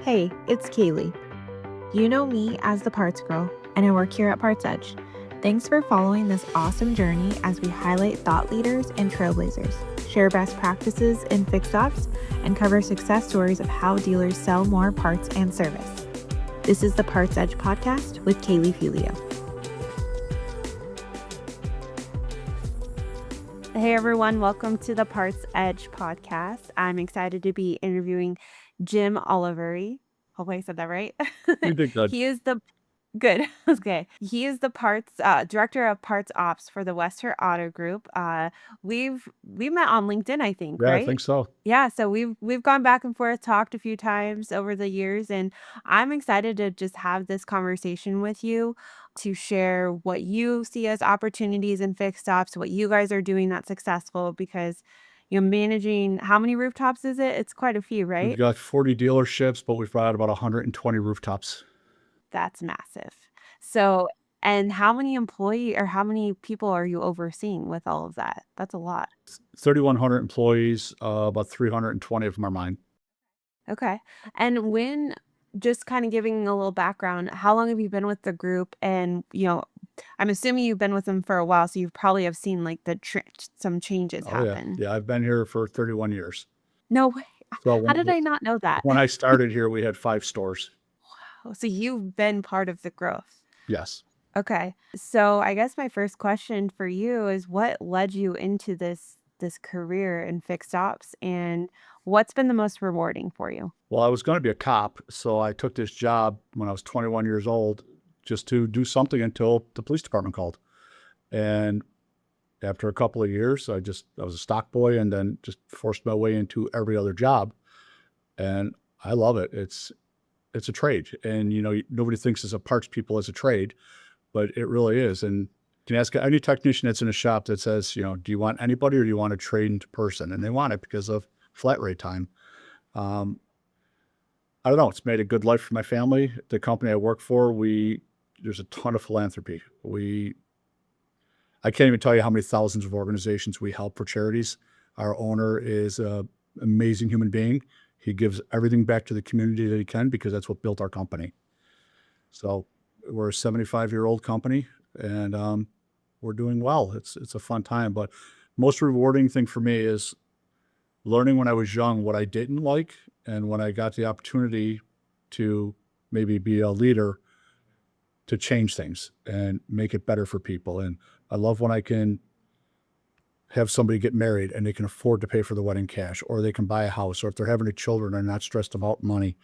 Hey, it's Kaylee. You know me as the Parts Girl, and I work here at PartsEdge. Thanks for following this awesome journey as we highlight thought leaders and trailblazers, share best practices in fixed ops, and cover success stories of how dealers sell more parts and service. This is the PartsEdge podcast with Kaylee Felio. Hey everyone, welcome to the PartsEdge podcast. I'm excited to be interviewing Jim Oliveri. Hope I said that right. You did good. He is the Good. Okay. He is the director of parts ops for the West Herr Auto Group. We met on LinkedIn, I think, Yeah, I right? think so. Yeah, so we've gone back and forth, talked a few times over the years, and I'm excited to just have this conversation with you to share what you see as opportunities in fixed ops, what you guys are doing that's successful because you're managing how many rooftops is it? It's quite a few, We've right? got 40 dealerships, but we've got about 120 rooftops. That's massive. So, and how many people are you overseeing with all of that? That's a lot. 3,100 employees, about 320 of them are mine. Okay. And just kind of giving a little background, how long have you been with the group? And, I'm assuming you've been with them for a while, so you probably have seen like some changes Oh, yeah. happen. Yeah, I've been here for 31 years. No way. So How did I not know that? when I started here, we had 5 stores. Oh, so you've been part of the growth. Yes. Okay. So I guess my first question for you is what led you into this career in fixed ops and what's been the most rewarding for you? Well, I was going to be a cop, so I took this job when I was 21 years old just to do something until the police department called. And after a couple of years, I was a stock boy and then just forced my way into every other job. And I love it. It's a trade, and nobody thinks as a parts people as a trade, but it really is. And you can ask any technician that's in a shop that says, do you want anybody or do you want a trained person? And they want it because of flat rate time. Um, I don't know. It's made a good life for my family. The company I work for, there's a ton of philanthropy. I can't even tell you how many thousands of organizations we help for charities. Our owner is an amazing human being. He gives everything back to the community that he can because that's what built our company. So we're a 75-year-old company, and we're doing well. It's a fun time, but most rewarding thing for me is learning when I was young what I didn't like, and when I got the opportunity to maybe be a leader to change things and make it better for people. And I love when I can have somebody get married and they can afford to pay for the wedding cash, or they can buy a house, or if they're having children and not stressed about money.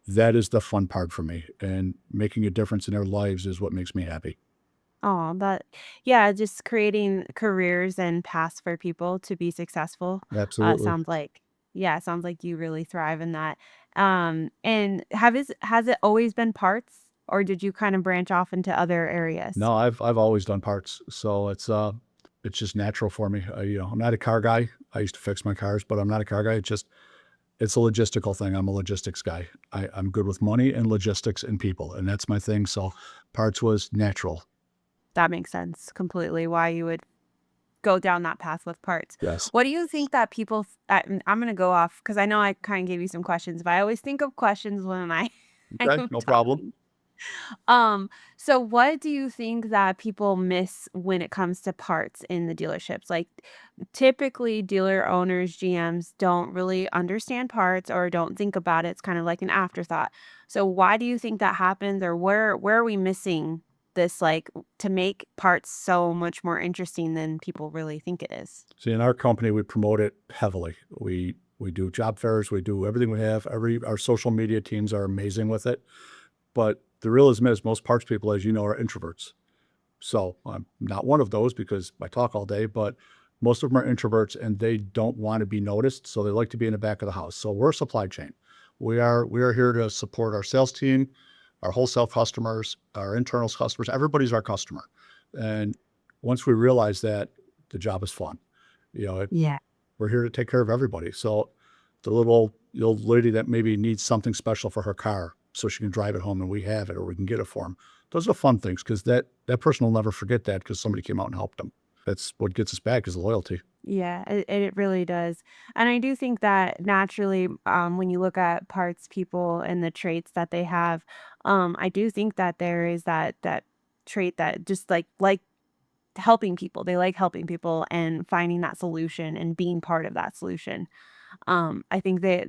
That is the fun part for me, and making a difference in their lives is what makes me happy. Oh, yeah, just creating careers and paths for people to be successful. Absolutely. Sounds like you really thrive in that. And has it always been parts or did you kind of branch off into other areas? No, I've always done parts, so it's just natural for me. I'm not a car guy. I used to fix my cars, but I'm not a car guy. It's a logistical thing. I'm a logistics guy. I'm good with money and logistics and people, and that's my thing. So parts was natural. That makes sense completely why you would go down that path with parts. Yes. What do you think that I'm going to go off because I know I kind of gave you some questions, but I always think of questions when I Okay, am no problem. talking. Um, so what do you think that people miss when it comes to parts in the dealerships? Like typically dealer owners, GMs don't really understand parts or don't think about it. It's kind of like an afterthought. So why do you think that happens or where are we missing this to make parts so much more interesting than people really think it is? See, in our company, we promote it heavily. We do job fairs. We do everything we have. Our social media teams are amazing with it. But the realism is most parts people, as you know, are introverts. So I'm not one of those because I talk all day, but most of them are introverts and they don't want to be noticed. So they like to be in the back of the house. So we're a supply chain. We are here to support our sales team, our wholesale customers, our internal customers. Everybody's our customer. And once we realize that, the job is fun. You know, it, Yeah. we're here to take care of everybody. So the old lady that maybe needs something special for her car so she can drive it home and we have it or we can get it for them. Those are fun things because that person will never forget that because somebody came out and helped them. That's what gets us back is loyalty. Yeah, it really does. And I do think that naturally, when you look at parts people and the traits that they have, I do think that there is that trait that just like helping people. They like helping people and finding that solution and being part of that solution. I think that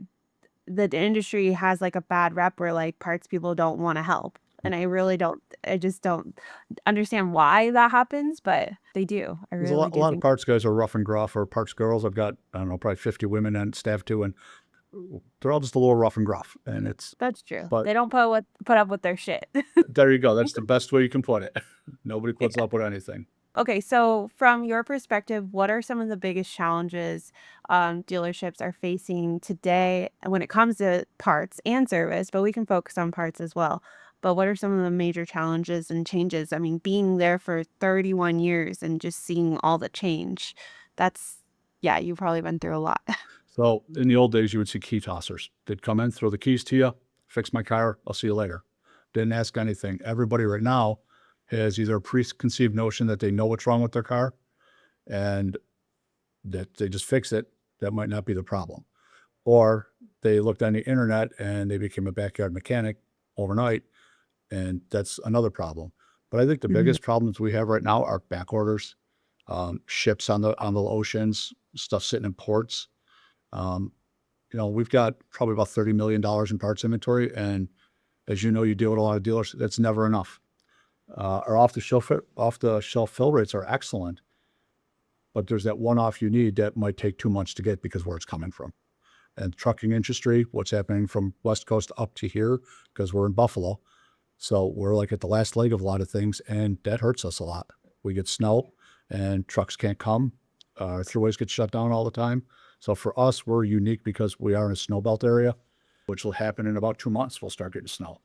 the industry has like a bad rep where like parts people don't want to help. And I just don't understand why that happens, but they do. I There's really a do lot of think parts guys are rough and gruff, or parts girls. I've got, I don't know, probably 50 women on staff too, and they're all just a little rough and gruff. And it's, that's true. but They don't put up with their shit. there you go. That's the best way you can put it. Nobody puts Yeah. up with anything. Okay, so from your perspective, what are some of the biggest challenges dealerships are facing today when it comes to parts and service? But we can focus on parts as well. But what are some of the major challenges and changes? I mean, being there for 31 years and just seeing all the change, that's, yeah, you've probably been through a lot. So in the old days, you would see key tossers. They'd come in, throw the keys to you, fix my car. I'll see you later. Didn't ask anything. Everybody right now has either a preconceived notion that they know what's wrong with their car and that they just fix it. That might not be the problem. Or they looked on the internet and they became a backyard mechanic overnight, and that's another problem. But I think the Mhm. biggest problems we have right now are back orders, ships on the oceans, stuff sitting in ports. Um, we've got probably about $30 million in parts inventory, and as you know, you deal with a lot of dealers. That's never enough. Our off the shelf fill rates are excellent, but there's that one off you need that might take 2 months to get because where it's coming from. And trucking industry, what's happening from West Coast up to here, because we're in Buffalo. So we're like at the last leg of a lot of things, and that hurts us a lot. We get snow and trucks can't come. Our throughways get shut down all the time. So for us, we're unique because we are in a snowbelt area, which will happen in about 2 months. We'll start getting snow.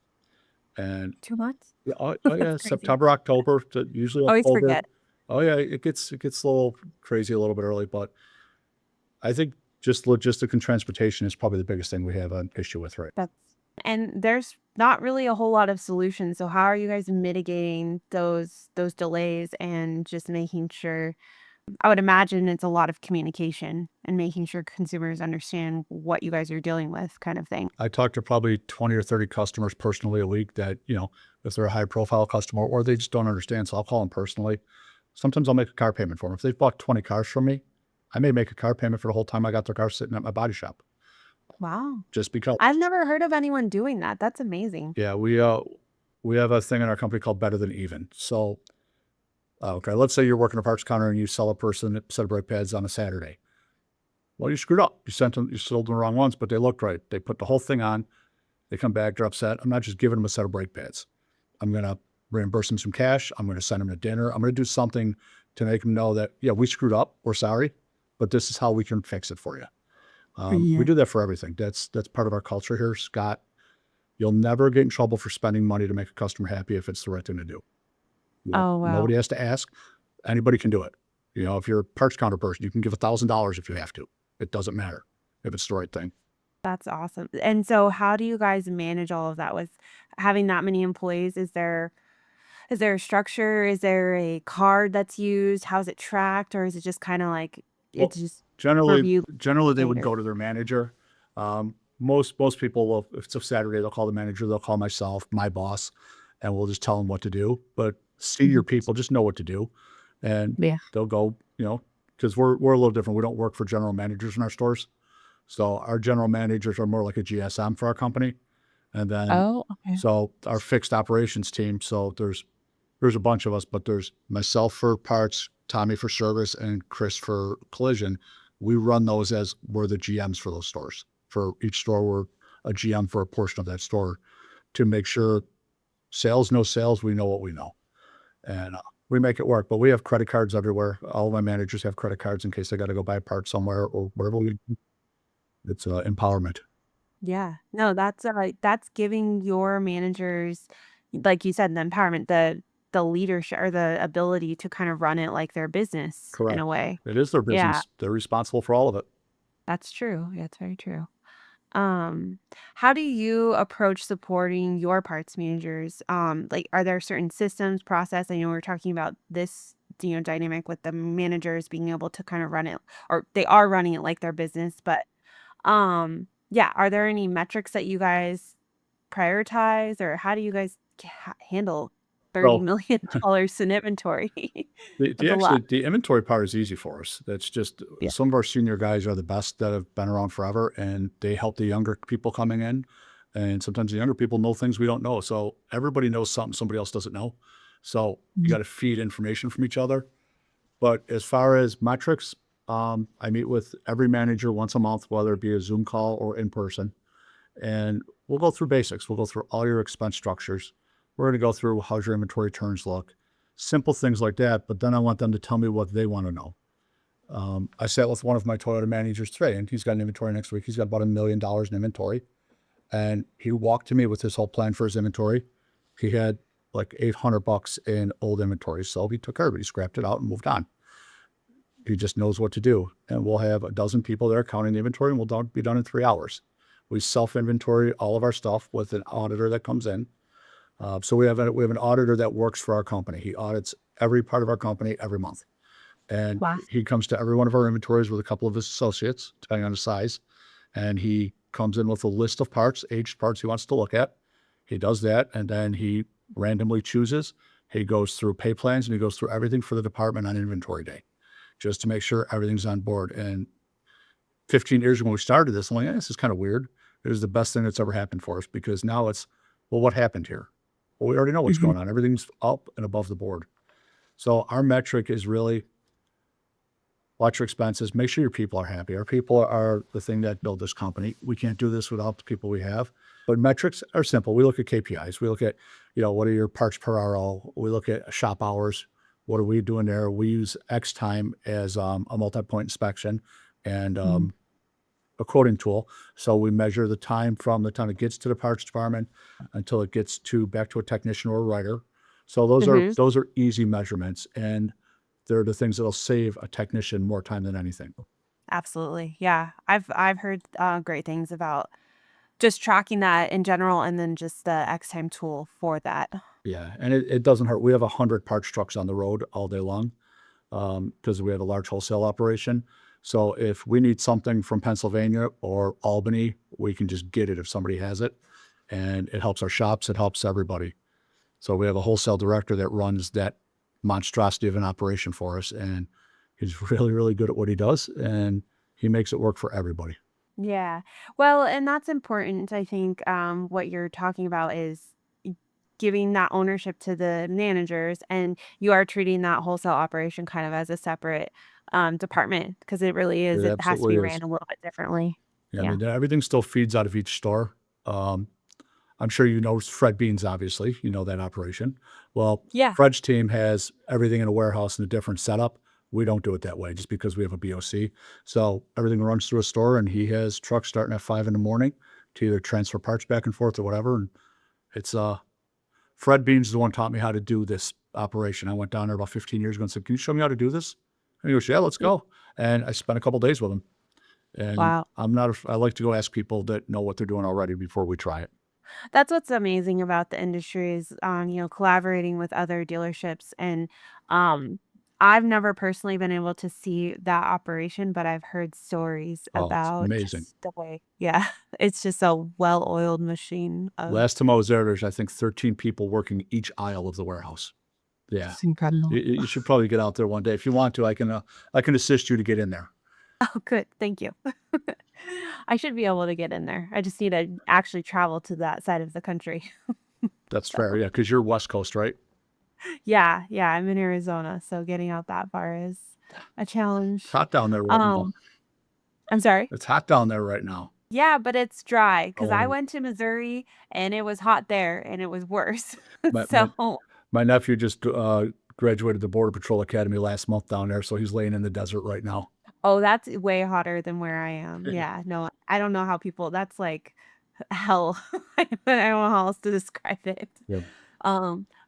And 2 months? yeah, oh That's yeah, crazy. September, October, usually Always October. forget. Oh yeah, it gets a little crazy a little bit early, but I think just logistic and transportation is probably the biggest thing we have an issue with, right? That's and there's not really a whole lot of solutions. So how are you guys mitigating those delays and just making sure I would imagine it's a lot of communication and making sure consumers understand what you guys are dealing with kind of thing. I talk to probably 20 or 30 customers personally a week that, if they're a high profile customer or they just don't understand. So I'll call them personally. Sometimes I'll make a car payment for them. If they've bought 20 cars from me, I may make a car payment for the whole time I got their car sitting at my body shop Wow. just because. I've never heard of anyone doing that. That's amazing. Yeah, we have a thing in our company called Better Than Even. So, okay, let's say you're working a parts counter and you sell a person a set of brake pads on a Saturday. Well, you screwed up. You sold them the wrong ones, but they looked right. They put the whole thing on. They come back, they're upset. I'm not just giving them a set of brake pads. I'm going to reimburse them some cash. I'm going to send them to dinner. I'm going to do something to make them know that, yeah, we screwed up. We're sorry, but this is how we can fix it for you. We Yeah. do that for everything. That's part of our culture here, Scott. You'll never get in trouble for spending money to make a customer happy if it's the right thing to do. Oh, wow. Nobody has to ask. Anybody can do it. If you're a parts counter person, you can give $1,000 if you have to. It doesn't matter if it's the right thing. That's awesome. And so how do you guys manage all of that with having that many employees? Is there a structure? Is there a card that's used? How's it tracked? Or is it just kinda like Well, it's just generally, reviewed generally they would later? go to their manager. Most people will, if it's a Saturday, they'll call the manager. They'll call myself, my boss, and we'll just tell them what to do. But senior Mhm. people just know what to do, and Yeah. they'll go. Because we're a little different. We don't work for general managers in our stores, so our general managers are more like a GSM for our company. And then, Oh, okay. so our fixed operations team. So there's a bunch of us, but there's myself for parts, Tommy for service, and Chris for collision. We run those as we're the GMs for those stores. For each store, we're a GM for a portion of that store to make sure sales, no sales, we know what we know. And we make it work. But we have credit cards everywhere. All of my managers have credit cards in case they got to go buy a part somewhere or whatever. It's empowerment. Yeah. No, that's giving your managers, like you said, the empowerment, the leadership or the ability to kind of run it like their business in a Correct. way. It is their Yeah, business. They're responsible for all of it. that's true. Yeah, it's very true. Um, how do you approach supporting your parts managers? Like, are there certain systems, process? I know we're talking about dynamic with the managers being able to kind of run it, or they are running it like their business, but, yeah, are there any metrics that you guys prioritize, or how do you guys handle Well, $30 million in inventory? That's a lot. the inventory part is easy for us. That's just Yeah. some of our senior guys are the best that have been around forever, and they help the younger people coming in. And sometimes the younger people know things we don't know. So everybody knows something somebody else doesn't know. So you got to feed information from each other. But as far as metrics, I meet with every manager once a month, whether it be a Zoom call or in person. And we'll go through basics. We'll go through all your expense structures. We're going to go through how's your inventory turns look, simple things like that. But then I want them to tell me what they want to know. I sat with one of my Toyota managers today, and he's got an inventory next week. He's got about $1 million in inventory. And he walked to me with his whole plan for his inventory. He had like $800 in old inventory. So he took care of it. He scrapped it out and moved on. He just knows what to do. And we'll have a dozen people there counting the inventory, and we'll be done in 3 hours. We self-inventory all of our stuff with an auditor that comes in. So we have an auditor that works for our company. He audits every part of our company every month. And Wow. he comes to every one of our inventories with a couple of his associates, depending on the size. And he comes in with a list of parts, aged parts he wants to look at. He does that, and then he randomly chooses. He goes through pay plans, and he goes through everything for the department on inventory day, just to make sure everything's on board. And 15 years ago when we started this, I'm like, this is kind of weird. It was the best thing that's ever happened for us, because now it's, well, what happened here? Well, we already know what's Mhm. going on. Everything's up and above the board. So our metric is really watch your expenses, make sure your people are happy. Our people are the thing that build this company. We can't do this without the people we have. But metrics are simple. We look at KPIs. We look at, what are your parts per RO? We look at shop hours. What are we doing there? We use X time as a multi-point inspection and Mhm. a quoting tool. So we measure the time from the time it gets to the parts department until it gets to back to a technician or a writer. So Mhm. those are easy measurements, and they're the things that'll save a technician more time than anything. Absolutely. Yeah. I've heard, great things about just tracking that in general, and then just the X time tool for that. Yeah, and it doesn't hurt. We have 100 parts trucks on the road all day long, because we have a large wholesale operation. So if we need something from Pennsylvania or Albany, we can just get it if somebody has it, and it helps our shops. It helps everybody. So we have a wholesale director that runs that monstrosity of an operation for us, and he's really, really good at what he does, and he makes it work for everybody. Yeah. Well, and that's important. I think what you're talking about is giving that ownership to the managers, and you are treating that wholesale operation kind of as a separate department, because it really is. It It has to absolutely be is. ran a little bit differently. Yeah, I Yeah. mean, everything still feeds out of each store. Um, I'm sure you know Fred Beans, obviously, you know that operation. Well, Yeah. Fred's team has everything in a warehouse in a different setup. We don't do it that way just because we have a BOC. So everything runs through a store, and he has trucks starting at 5 in the morning to either transfer parts back and forth or whatever. And it's Fred Beans is the one taught me how to do this operation. I went down there about 15 years ago and said, "Can you show me how to do this?" And he goes, "Yeah, let's Y- go." And I spent a couple days with him. And Wow. I like to go ask people that know what they're doing already before we try it. That's what's amazing about the industry is, collaborating with other dealerships, and, I've never personally been able to see that operation, but I've heard stories Oh, it's about amazing. just the way, yeah, it's just a well-oiled machine of Last time I was there, there's, I think, 13 people working each aisle of the warehouse. Yeah. it's incredible. You should probably get out there one day. If you want to, I can assist you to get in there. Oh, good, thank you. I should be able to get in there. I just need to actually travel to that side of the country. That's fair. So, Yeah, because you're West Coast, right? yeah, yeah, I'm in Arizona, so getting out that far is a It's challenge. hot down there right now. Um, I'm sorry? It's hot down there right now. Yeah, but it's dry because I Oh, went to Missouri and it was hot there and it was worse. my my So, my nephew just graduated the Border Patrol Academy last month down there, so he's laying in the desert right now. oh, that's way hotter than where I am. Yeah, no, I don't know how people that's like hell. I don't know how else to describe it. Yeah.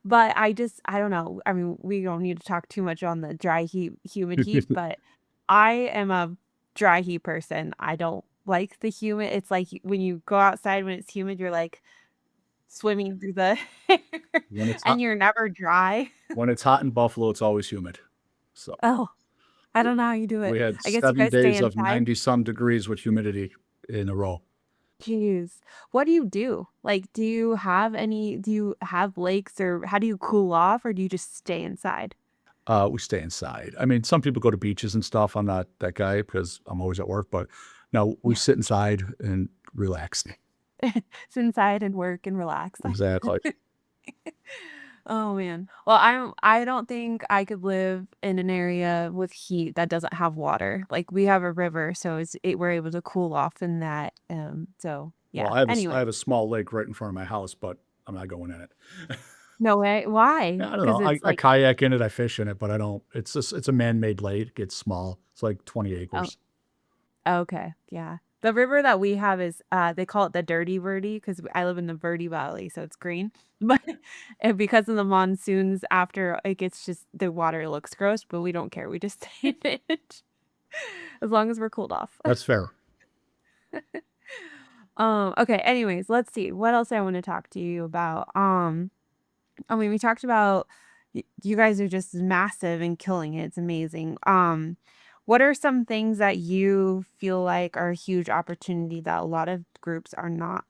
But I don't know. I mean, we don't need to talk too much on the dry heat, humid heat, but I am a dry heat person. I don't like the humid. It's like when you go outside when it's humid, you're like swimming through the When it's and hot you're never dry. when it's hot in Buffalo, it's always humid. So Oh, I don't know how you do it. we had I guess you 7 guys stay days of inside? 90 some degrees with humidity in a row. Jeez. What do you do? Like, do you have lakes or how do you cool off or do you just stay inside? We stay inside. I mean, some people go to beaches and stuff. I'm not that guy because I'm always at work, but no, we Yeah. sit inside and relax. Sit inside and work and relax. Exactly. Oh, man. Well, I don't think I could live in an area with heat that doesn't have water. Like, we have a river, so we're able to cool off in that, so, Well, yeah. I Anyway, have a small lake right in front of my house, but I'm not going in it. no way. Why? Yeah, I don't Because know. it's I like kayak in it, I fish in it, but I don't it's a man-made lake. It's small. It's like 20 oh, acres. okay, yeah. The river that we have is, they call it the Dirty Verde because I live in the Verde Valley, so it's green. But and because of the monsoons after it gets just the water looks gross, but we don't care. We just stay in it as long as we're cooled off. That's fair. Okay, anyways, let's see. What else I want to talk to you about? I mean, we talked about you guys are just massive and killing it. It's amazing. What are some things that you feel like are a huge opportunity that a lot of groups are not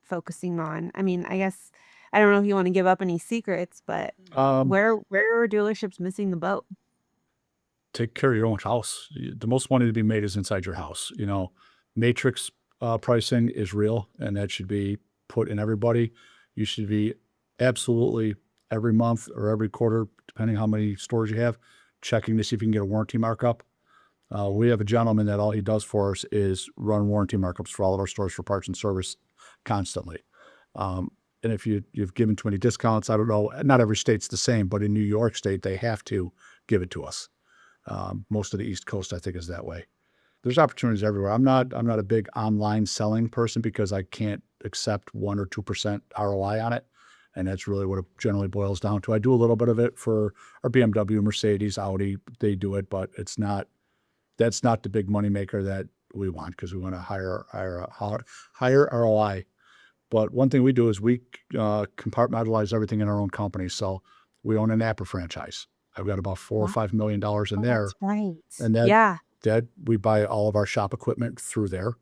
focusing on? I mean, I guess I don't know if you want to give up any secrets, but Um, where are dealerships missing the boat? Take care of your own house. The most money to be made is inside your house. Matrix pricing is real, and that should be put in everybody. You should be absolutely every month or every quarter, depending how many stores you have, checking to see if you can get a warranty markup. We have a gentleman that all he does for us is run warranty markups for all of our stores for parts and service constantly. Um, and if you've given too many discounts, I don't know. Not every state's the same, but in New York State, they have to give it to us. Most of the East Coast, I think, is that way. There's opportunities everywhere. I'm not a big online selling person because I can't accept 1 or 2% ROI on it, and that's really what it generally boils down to. I do a little bit of it for our BMW, Mercedes, Audi. They do it, but it's not. That's not the big money maker that we want because we want to higher ROI. But one thing we do is we compartmentalize everything in our own company. So we own a Napa franchise. I've got about $4 or $5 million in Oh, there, that's right. and Yeah. that we buy all of our shop equipment through there.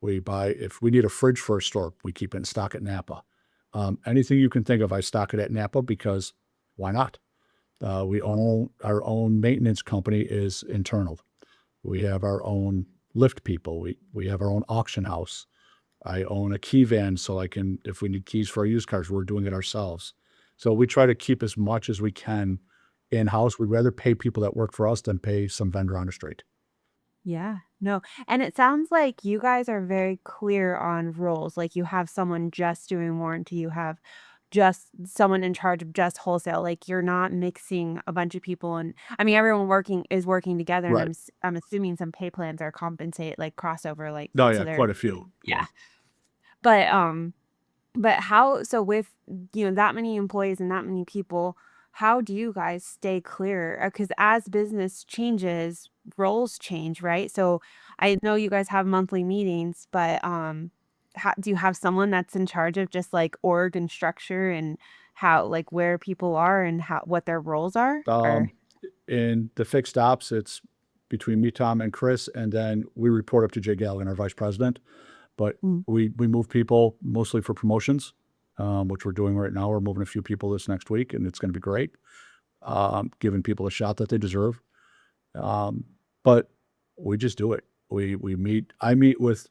We buy if we need a fridge for a store, we keep it in stock at Napa. Anything you can think of, I stock it at Napa because why not? We own our own maintenance company is internal. We have our own lift people. We have our own auction house. I own a key van, so I can if we need keys for our used cars, we're doing it ourselves. So we try to keep as much as we can in-house. We'd rather pay people that work for us than pay some vendor on the street. Yeah, no, and it sounds like you guys are very clear on roles, like, you have someone just doing warranty, you have just someone in charge of just wholesale, like, you're not mixing a bunch of people and I mean, everyone working is working together, and Right. I'm assuming some pay plans are compensate like, crossover, like, No, so yeah, they're quite a few. Yeah. yeah, but, but how so with, that many employees and that many people, how do you guys stay clear? Because as business changes, roles change, right? So I know you guys have monthly meetings, but how do you have someone that's in charge of just like org and structure and how like where people are and how what their roles are? Or Um, in the fixed ops, it's between me, Tom, and Chris, and then we report up to Jay Galligan, our vice president. But Mm, we move people mostly for promotions, which we're doing right now. We're moving a few people this next week, and it's going to be great. Giving people a shot that they deserve. Um, but we just do it. We meet. I meet with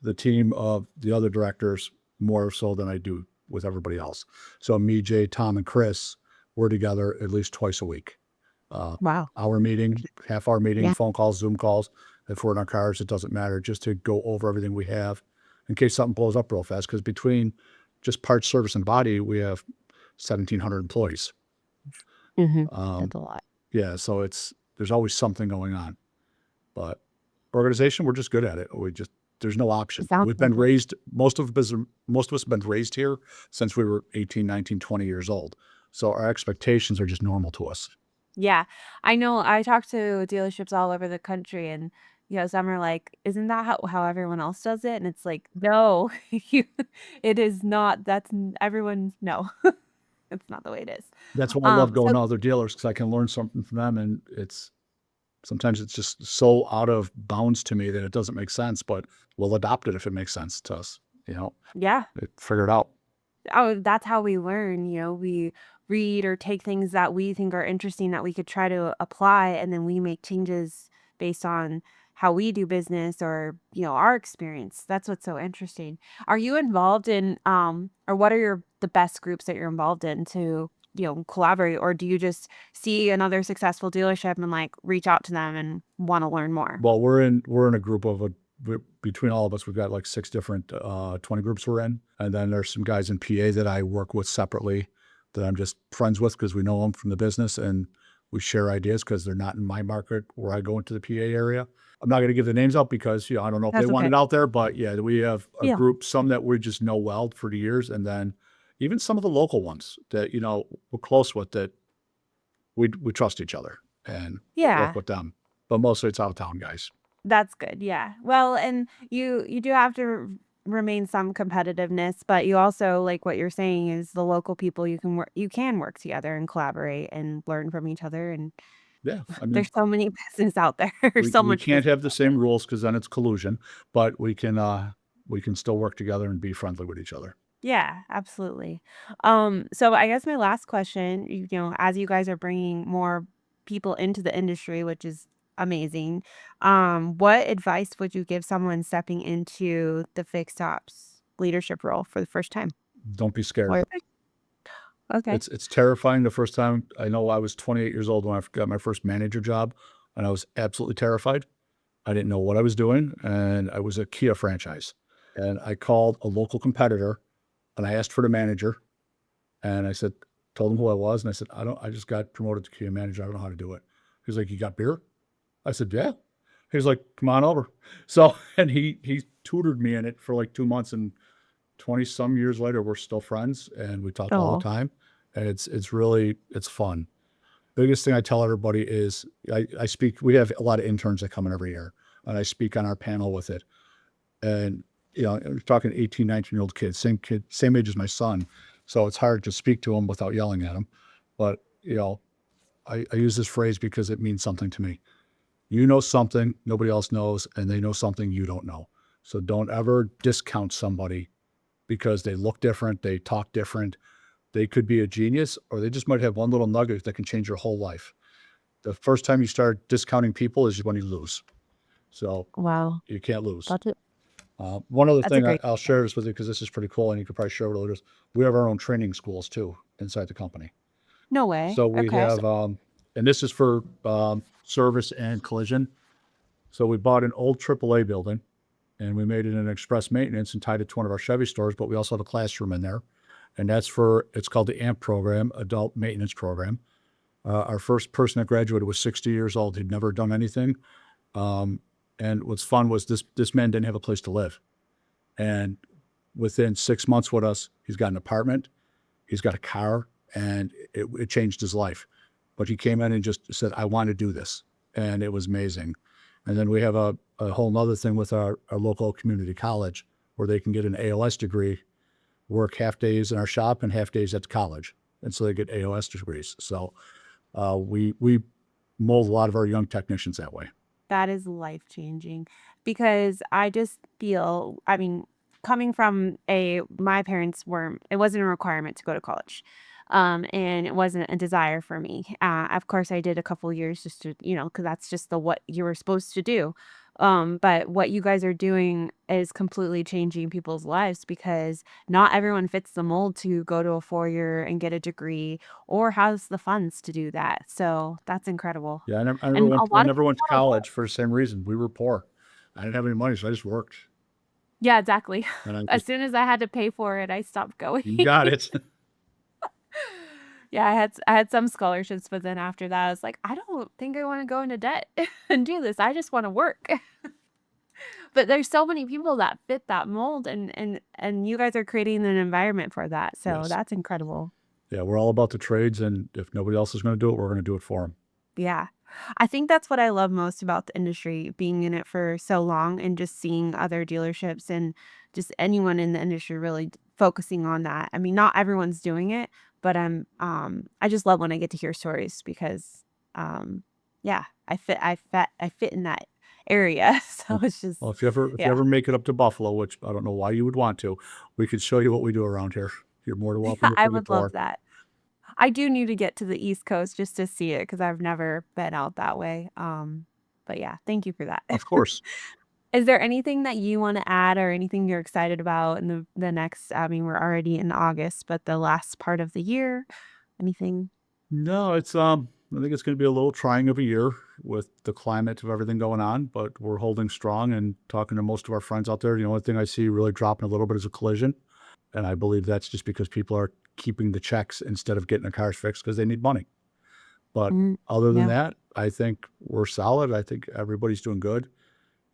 the team of the other directors more so than I do with everybody else. So me, Jay, Tom, and Chris, we're together at least twice a week. Uh, wow. Hour meeting, half hour meeting, Yeah. phone calls, Zoom calls. If we're in our cars, it doesn't matter. Just to go over everything we have in case something blows up real fast. Because between just parts, service, and body, we have 1,700 employees. That's Um, a lot. yeah, so there's always something going on. But organization, we're just good at it. We just there's no It option. sounds We've been like it. raised most of us have been raised here since we were 18, 19, 20 years old. So our expectations are just normal to us. Yeah. I know I talk to dealerships all over the country and, some are like, "Isn't that how everyone else does it?" And it's like, "No, you it is not. Everyone no. It's not the way it is." That's why I love going So to other dealers because I can learn something from them, and it's Sometimes it's just so out of bounds to me that it doesn't make sense, but we'll adopt it if it makes sense to us, you know, Yeah. figure it out. Oh, that's how we learn, we read or take things that we think are interesting that we could try to apply, and then we make changes based on how we do business or, our experience. That's what's so interesting. Are you involved in, or what are the best groups that you're involved in to, collaborate, or do you just see another successful dealership and like reach out to them and want to learn more? Well, we're in a group of between all of us, we've got like 6 different, 20 groups we're in, and then there's some guys in PA that I work with separately that I'm just friends with because we know them from the business, and we share ideas because 'cause they're not in my market where I go into the PA area. I'm not gonna give the names out because, I don't know if they That's want okay. it out there, but yeah, we have a Yeah. group, some that we just know well for the years, and then even some of the local ones that, we're close with that we trust each other and work Yeah. with them, but mostly it's out of town guys. That's good, yeah. Well, and you do have to remain some competitiveness, but you also, like what you're saying, is the local people you can work together and collaborate and learn from each other, and Yeah, I mean, there's so many business out there, so we much can't business have the out there. same rules because then it's collusion, but we can still work together and be friendly with each other. Yeah, absolutely. So I guess my last question, as you guys are bringing more people into the industry, which is amazing, what advice would you give someone stepping into the fixed ops leadership role for the first time? Don't be scared. Or okay. It's terrifying the first time. I know I was 28 years old when I got my first manager job, and I was absolutely terrified. I didn't know what I was doing, and I was a Kia franchise, and I called a local competitor, and I asked for the manager, and I said told him who I was, and I said, I just got promoted to Kia manager. I don't know how to do it." He's like, "You got beer?" I said, "Yeah." He's like, "Come on over." So, and he tutored me in it for like 2 months, and 20 some years later, we're still friends and we talk all the Oh, time. And it's really it's fun. Biggest thing I tell everybody is I speak we have a lot of interns that come in every year, and I speak on our panel with it. And, we're talking 18, 19-year-old kids, kid, same age as my son. So it's hard to speak to them without yelling at them. But, I use this phrase because it means something to me. You know something nobody else knows, and they know something you don't know. So don't ever discount somebody because they look different, they talk different. They could be a genius, or they just might have one little nugget that can change your whole life. The first time you start discounting people is when you lose. So wow. you can't lose. That's a One other that's a thing great I'll share this with you because this is pretty cool, and you could probably share with others. We have our own training schools too inside the company. no way. So we Okay. have, and this is for service and collision. So we bought an old AAA building and we made it an express maintenance and tied it to one of our Chevy stores, but we also have a classroom in there. And it's called the AMP program, Adult Maintenance Program. Our first person that graduated was 60 years old. He'd never done anything. Um, and what's fun was this man didn't have a place to live. And within 6 months with us, he's got an apartment, he's got a car, and it changed his life. But he came in and just said, I want to do this. And it was amazing. And then we have a whole nother thing with our local community college where they can get an ALS degree, work half days in our shop and half days at the college. And so they get AOS degrees. So we mold a lot of our young technicians that way. That is life-changing because I just feel, I mean, coming from my parents were it wasn't a requirement to go to college. And it wasn't a desire for me. Of course I did a couple years just to, because that's just the what you were supposed to do. But what you guys are doing is completely changing people's lives because not everyone fits the mold to go to a 4 year and get a degree or has the funds to do that. So that's incredible. Yeah, And a I lot of never people went to wanna work. college for the same reason. We were poor. I didn't have any money, so I just worked. Yeah, exactly. And I As just, soon as I had to pay for it, I stopped going. you got it. Yeah, I had some scholarships, but then after that, I was like, "I don't think I wanna go into debt and do this. I just wanna work." But there's so many people that fit that mold, and you guys are creating an environment for that, so Yes. that's incredible. Yeah, we're all about the trades, and if nobody else is going to do it, we're going to do it for them. Yeah. I think that's what I love most about the industry, being in it for so long and just seeing other dealerships and just anyone in the industry really focusing on that. I mean, not everyone's doing it, but I just love when I get to hear stories because Yeah, I fit in that area. So Well, it's just, if you yeah, ever make it up to Buffalo, which I don't know why you would want to, we could show you what we do around here. You're more than welcome yeah, to I bring a would love tour. that. I do need to get to the East Coast just to see it because I've never been out that way. But yeah, thank you for that. Of course. Is there anything that you want to add or anything you're excited about in the next, I mean, we're already in August, but the last part of the year? Anything? No, I think it's gonna be a little trying of a year with the climate of everything going on, but we're holding strong and talking to most of our friends out there. The only thing I see really dropping a little bit is a collision, and I believe that's just because people are keeping the checks instead of getting their cars fixed because they need money. But Mm, other than yeah. that, I think we're solid. I think everybody's doing good.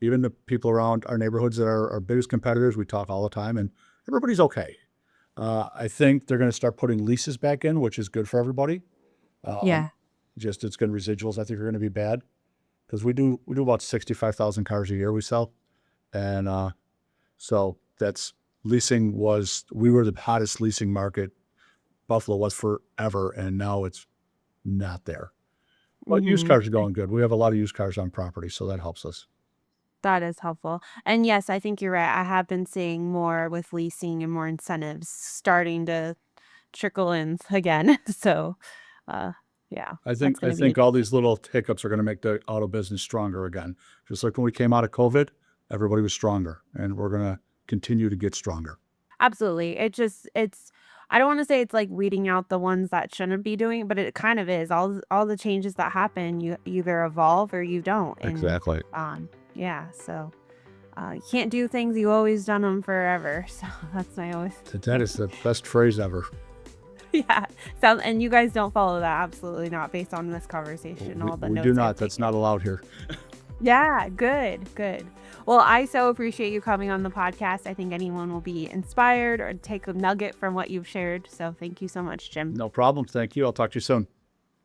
Even the people around our neighborhoods that are our biggest competitors, we talk all the time, and everybody's okay. I think they're gonna start putting leases back in, which is good for everybody. Um, Yeah. just it's gonna residuals, I think, are gonna be bad because we do about 65,000 cars a year we sell, and, so that's leasing was we were the hottest leasing market Buffalo was forever, and now it's not there. But used Hmm. cars are going good. We have a lot of used cars on property, so that helps us. That is helpful. And yes, I think you're right. I have been seeing more with leasing and more incentives starting to trickle in again. So, uh, yeah, that's I going to be think all these little hiccups are gonna make the auto business stronger again. Just like when we came out of COVID, everybody was stronger, and we're gonna continue to get stronger. absolutely. I don't want to say it's like weeding out the ones that shouldn't be doing, but it kind of is. All the changes that happen, you either evolve or you don't. And, Exactly. yeah, so you can't do things you always done them forever. So that's my always That is the best phrase ever. yeah. And you guys don't follow that, absolutely not, based on this conversation, all the We do notes I've not. That's taken. not allowed here. Yeah, good, good. Well, I so appreciate you coming on the podcast. I think anyone will be inspired or take a nugget from what you've shared. So thank you so much, Jim. No problem. Thank you. I'll talk to you soon.